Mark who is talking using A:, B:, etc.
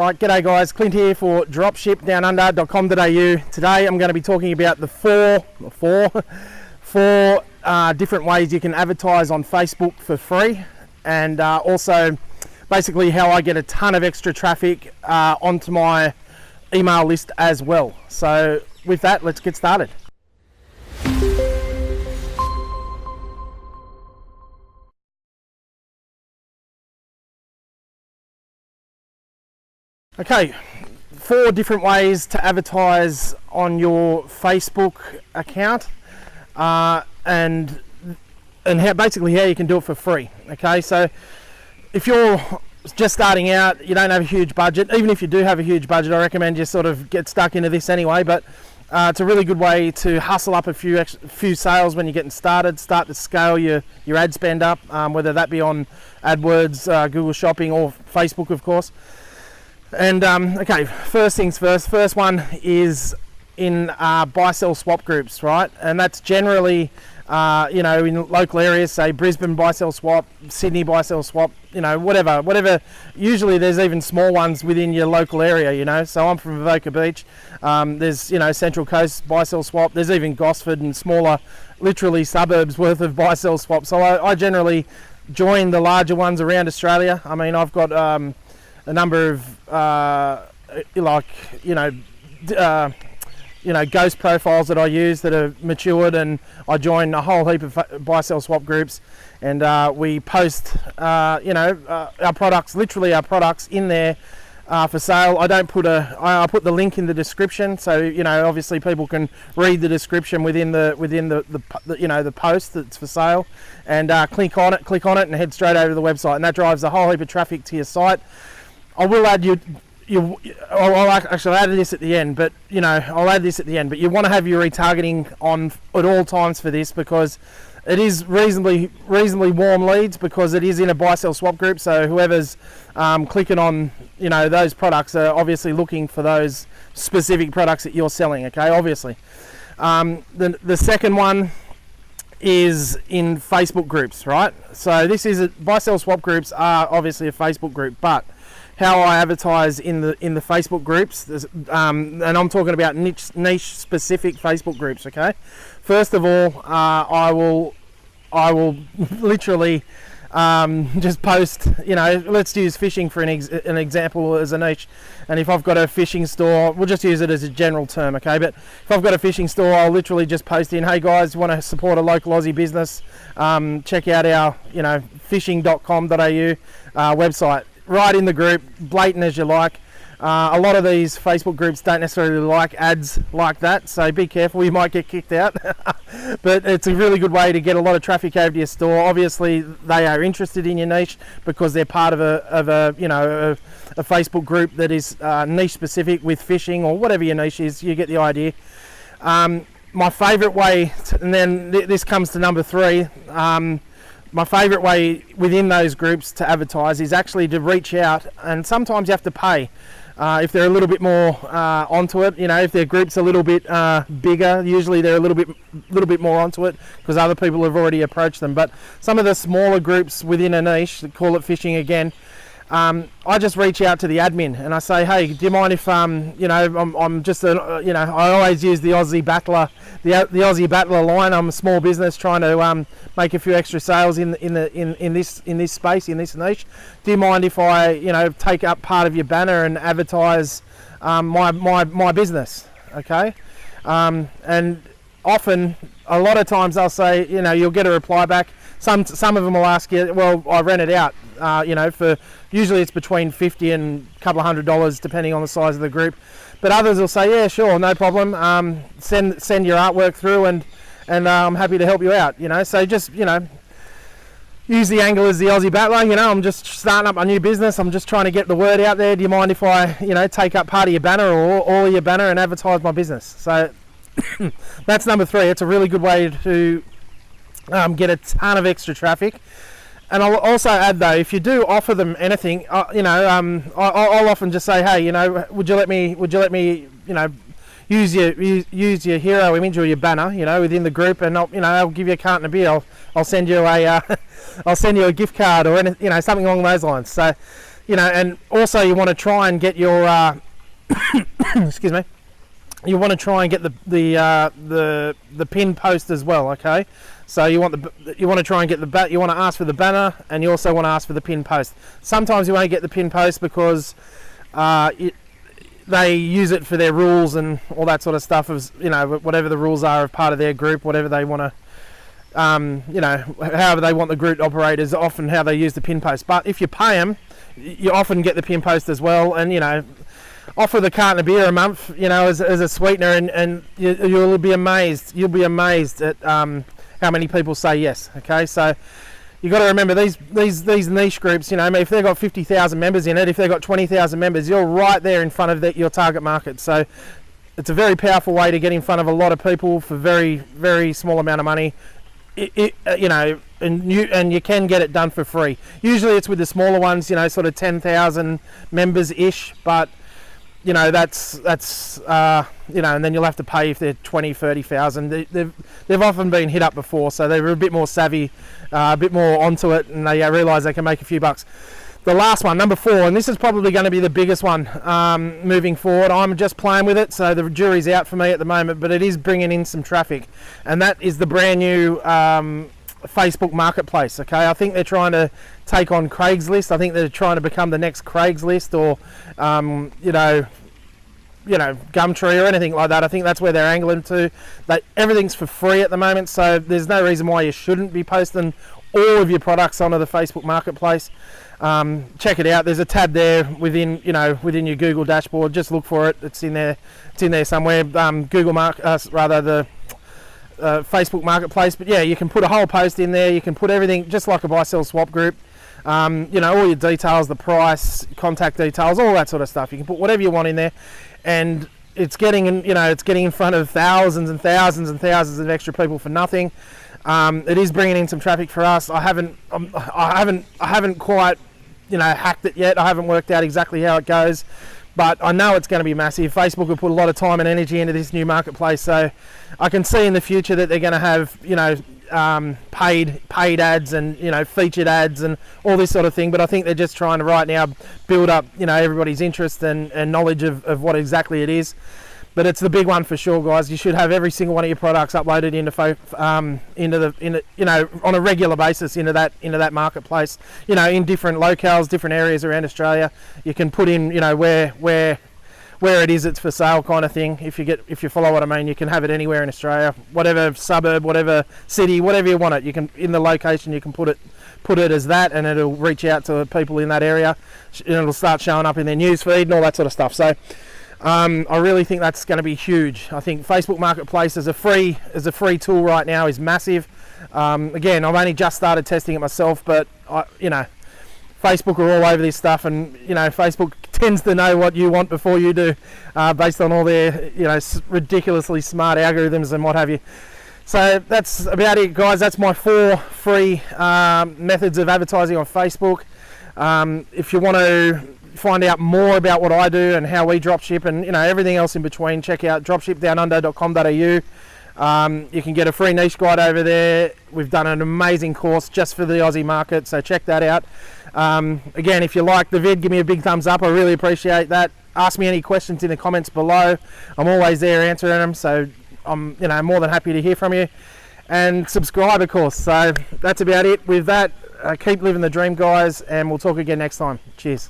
A: Right, g'day guys, Clint here for dropshipdownunder.com.au. Today I'm going to be talking about the four different ways you can advertise on Facebook for free, and also basically how I get a ton of extra traffic onto my email list as well. So with that, let's get started. Okay, 4 different ways to advertise on your Facebook account, and basically how you can do it for free. Okay, so if you're just starting out, you don't have a huge budget. Even if you do have a huge budget, I recommend you sort of get stuck into this anyway. But it's a really good way to hustle up a few sales when you're getting started. Start to scale your ad spend up, whether that be on AdWords, Google Shopping, or Facebook, of course. And okay, first things first. First one is in buy-sell swap groups, right? And that's generally, in local areas, say Brisbane buy-sell swap, Sydney buy-sell swap, whatever. Usually there's even small ones within your local area, So I'm from Avoca Beach. There's, Central Coast buy-sell swap. There's even Gosford and smaller, literally suburbs worth of buy-sell swap. So I generally join the larger ones around Australia. I mean, I've got a number of ghost profiles that I use that are matured, and I join a whole heap of buy-sell swap groups, and we post our products, literally our products, in there for sale. I put the link in the description, so obviously people can read the description within the post that's for sale, and click on it and head straight over to the website, and that drives a whole heap of traffic to your site. I will add I'll actually add this at the end, but I'll add this at the end. But you want to have your retargeting on at all times for this, because it is reasonably warm leads, because it is in a buy-sell swap group. So whoever's clicking on those products are obviously looking for those specific products that you're selling. Okay, obviously. The second one is in Facebook groups, right? So this is buy-sell swap groups are obviously a Facebook group, but how I advertise in the Facebook groups, and I'm talking about niche specific Facebook groups. Okay, first of all, I will literally just post. Let's use fishing for an example as a niche. And if I've got a fishing store, we'll just use it as a general term. Okay, but if I've got a fishing store, I'll literally just post in, hey guys, you want to support a local Aussie business? Check out our fishing.com.au website. Right in the group, blatant as you like. A lot of these Facebook groups don't necessarily like ads like that, so be careful, you might get kicked out. But it's a really good way to get a lot of traffic over to your store. Obviously they are interested in your niche because they're part of a Facebook group that is niche specific with fishing or whatever your niche is. You get the idea. My favorite way and then this comes to number 3. My favourite way within those groups to advertise is actually to reach out, and sometimes you have to pay if they're a little bit more onto it. If their group's a little bit bigger, usually they're a little bit more onto it because other people have already approached them. But some of the smaller groups within a niche, call it fishing again, I just reach out to the admin and I say, hey, do you mind if I'm just I always use the Aussie Battler, the Aussie Battler line. I'm a small business trying to make a few extra sales in this space, in this niche. Do you mind if I take up part of your banner and advertise my business? Okay, and often, a lot of times they'll say, you'll get a reply back. Some of them will ask you, well, I rent it out, for usually it's between $50 and a couple of $100 depending on the size of the group. But others will say, yeah, sure, no problem. Send your artwork through, and I'm happy to help you out. So just use the angle as the Aussie Battler. I'm just starting up a new business. I'm just trying to get the word out there. Do you mind if I take up part of your banner or all of your banner and advertise my business? So that's number 3. It's a really good way to get a ton of extra traffic. And I'll also add, though, if you do offer them anything, I'll often just say, hey, would you let me use your hero image or your banner, within the group, and I'll give you a carton of beer. I'll send you a gift card or something along those lines. So you know, and also you want to try and get your excuse me, you want to try and get the pin post as well. Okay, so you want to try and get you want to ask for the banner, and you also want to ask for the pin post. Sometimes you won't get the pin post because they use it for their rules and all that sort of stuff, as you know, whatever the rules are of part of their group, whatever they want to, you know, however they want the group to operate is often how they use the pin post. But if you pay them, you often get the pin post as well, and you know, offer the carton of beer a month, you know, as a sweetener, and you'll be amazed. You'll be amazed at how many people say yes. Okay, so you got to remember these niche groups. You know, if they've got 50,000 members in it, if they've got 20,000 members, you're right there in front of your target market. So it's a very powerful way to get in front of a lot of people for very, very small amount of money. You know, and you can get it done for free. Usually it's with the smaller ones, you know, sort of 10,000 members ish, but you know, that's you know, and then you'll have to pay if they're 20, 30,000. They've often been hit up before, so they're a bit more savvy, a bit more onto it, and they realise they can make a few bucks. The last one, number 4, and this is probably going to be the biggest one moving forward. I'm just playing with it, so the jury's out for me at the moment, but it is bringing in some traffic, and that is the brand new Facebook Marketplace. Okay, I think they're trying to take on Craigslist. I think they're trying to become the next Craigslist, or you know, Gumtree or anything like that. I think that's where they're angling to. Everything's for free at the moment, so there's no reason why you shouldn't be posting all of your products onto the Facebook Marketplace. Check it out. There's a tab there within your Google dashboard. Just look for it. It's in there. It's in there somewhere. The Facebook Marketplace. But yeah, you can put a whole post in there. You can put everything, just like a buy sell swap group. You know, all your details, the price, contact details, all that sort of stuff. You can put whatever you want in there, and it's getting in front of thousands and thousands and thousands of extra people for nothing. It is bringing in some traffic for us. I haven't quite, you know, hacked it yet. I haven't worked out exactly how it goes, but I know it's going to be massive. Facebook will put a lot of time and energy into this new marketplace, so I can see in the future that they're going to have, you know, paid ads and, you know, featured ads and all this sort of thing. But I think they're just trying to right now build up, you know, everybody's interest and knowledge of what exactly it is. But it's the big one for sure, guys. You should have every single one of your products uploaded into you know, on a regular basis into that marketplace. You know, in different locales, different areas around Australia. You can put in, you know, where it is it's for sale kind of thing. If you follow what I mean, you can have it anywhere in Australia, whatever suburb, whatever city, whatever you want it. You can, in the location, you can put it as that, and it'll reach out to people in that area, and it'll start showing up in their news feed and all that sort of stuff. So I really think that's going to be huge. I think Facebook Marketplace as a free tool right now is massive. Again, I've only just started testing it myself, but you know, Facebook are all over this stuff, and you know, Facebook tends to know what you want before you do, based on all their, you know, ridiculously smart algorithms and what have you. So that's about it, guys. That's my 4 free methods of advertising on Facebook. If you want to find out more about what I do and how we dropship and, you know, everything else in between, check out dropshipdownunder.com.au. You can get a free niche guide over there. We've done an amazing course just for the Aussie market, so check that out. Again, if you like the vid, give me a big thumbs up. I really appreciate that. Ask me any questions in the comments below. I'm always there answering them, so I'm, you know, more than happy to hear from you. And subscribe, of course. So that's about it. With that, keep living the dream, guys, and we'll talk again next time. Cheers.